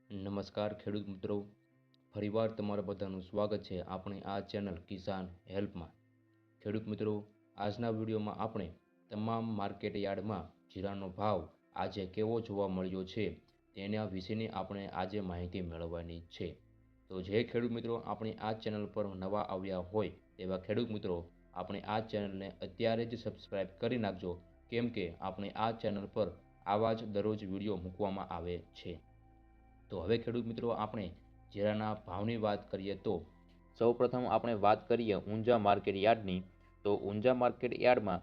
નમસ્કાર ખેડૂત મિત્રો, ફરીવાર તમારા બધાનું સ્વાગત છે આપણી આ ચેનલ કિસાન હેલ્પમાં। ખેડૂત મિત્રો, આજના વિડીયોમાં આપણે તમામ માર્કેટ યાર્ડમાં જીરાનો ભાવ આજે કેવો જોવા મળ્યો છે તેના વિશેની આપણે આજે માહિતી મેળવવાની છે। તો જે ખેડૂત મિત્રો આપણી આ ચેનલ પર નવા આવ્યા હોય તેવા ખેડૂત મિત્રો આપણે આ ચેનલને અત્યારે જ સબસ્ક્રાઈબ કરી નાખજો, કેમ કે આપણે આ ચેનલ પર આવા જ દરરોજ વિડીયો મૂકવામાં આવે છે। તો હવે ખેડૂત મિત્રો આપણે જીરાના ભાવની વાત કરીએ તો સૌપ્રથમ આપણે વાત કરીએ ઊંઝા માર્કેટ યાર્ડની। તો ઊંઝા માર્કેટ યાર્ડમાં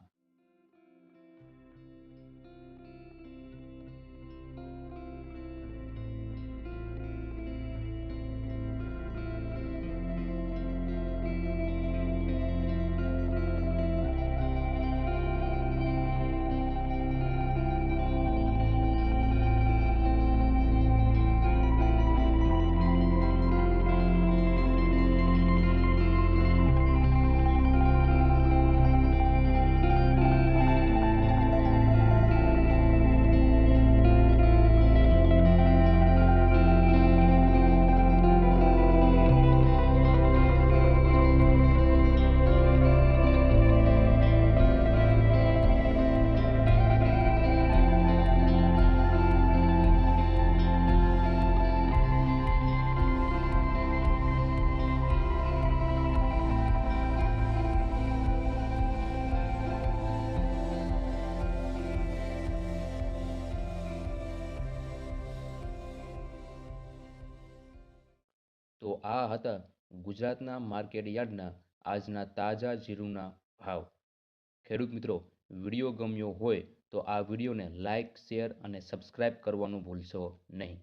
તો આ હતા ગુજરાતના માર્કેટ યાર્ડના આજના તાજા જીરુના ભાવ। ખેડૂત મિત્રો, વિડીયો ગમ્યો હોય તો આ વિડીયોને લાઇક, શેર અને સબસ્ક્રાઈબ કરવાનું ભૂલશો નહીં।